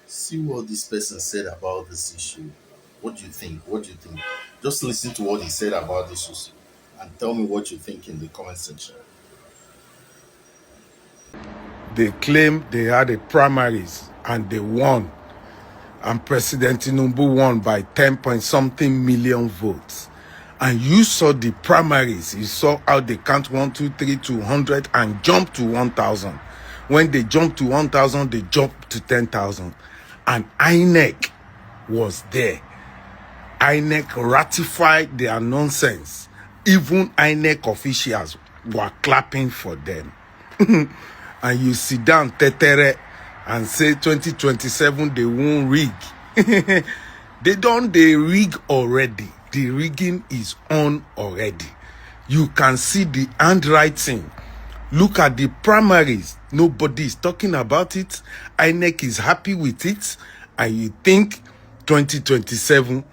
See what this person said about this issue. What do you think? What do you think? Just listen to what he said about this issue and tell me what you think in the comment section. They claim they had a primaries and they won. And President Tinubu won by 10 point something million votes. And you saw the primaries. You saw how they count 1, 2, 3 to 100 and jump to 1,000. When they jumped to 1,000, they jumped to 10,000. And INEC was there. INEC ratified their nonsense. Even INEC officials were clapping for them. And you sit down, tetere, and say 2027 they won't rig. They rig already. The rigging is on already. You can see the handwriting. Look at the primaries. Nobody is talking about it. INEC is happy with it. And you think 2027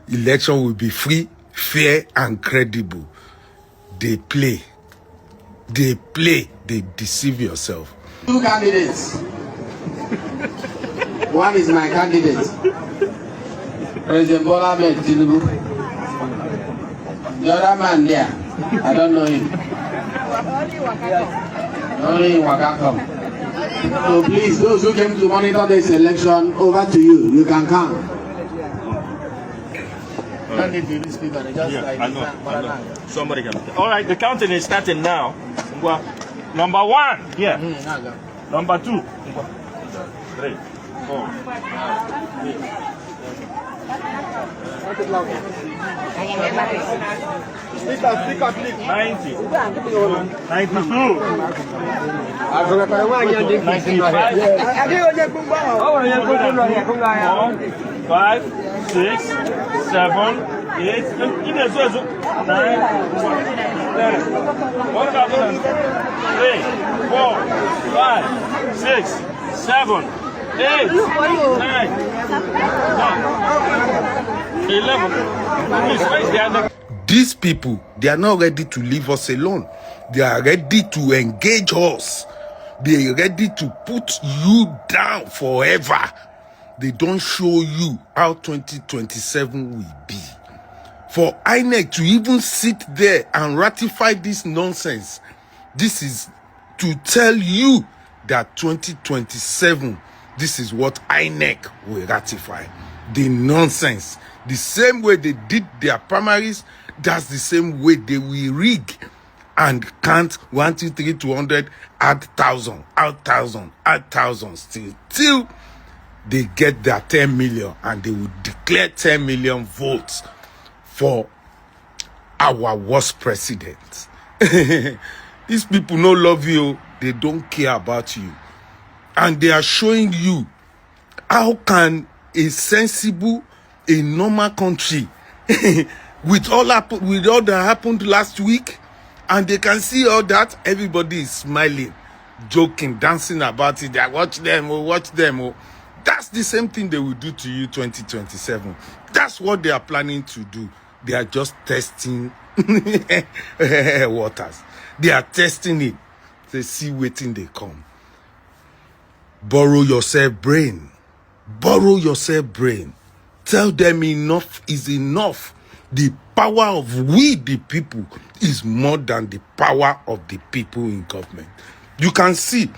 election will be free, fair, and credible. They play. They play. They deceive yourself. Two candidates. One is my candidate, President Bola Ahmed Tinubu. The other man there, I don't know him. Only in Wakakom. So please, those who came to monitor this election, over to you. You can count. I know. Somebody can. All right, the counting is starting now. Number 1, here. Number 2, 3, 4, 90, 5, 6, 7, 8, 9, 10. What about 3, 4, 5, 6, 7, 8, 9, 11. These people, they are not ready to leave us alone. They are ready to engage us. They are ready to put you down forever. They don't show you how 2027 will be. For INEC to even sit there and ratify this nonsense, this is to tell you that 2027, this is what INEC will ratify. The nonsense. The same way they did their primaries, that's the same way they will rig and count 1, 2, 3, 200, add 1,000, add 1,000, add 1,000 still, till they get their 10 million and they will declare 10 million votes for our worst president. These people no love you. They don't care about you. And they are showing you how can a sensible, a normal country with all that happened last week, and they can see all that, everybody is smiling, joking, dancing about it. They watch them, watch them. Oh. That's the same thing they will do to you 2027. That's what they are planning to do. They are just testing waters. They are testing it. They see waiting they come. Borrow yourself brain. Borrow yourself brain. Tell them enough is enough. The power of we, the people, is more than the power of the people in government. You can see,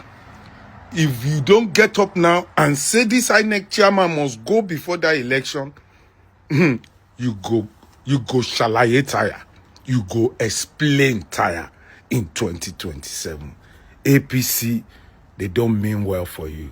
if you don't get up now and say this INEC chairman must go before that election, you go shalaye tire. You go explain tire in 2027. APC, they don't mean well for you.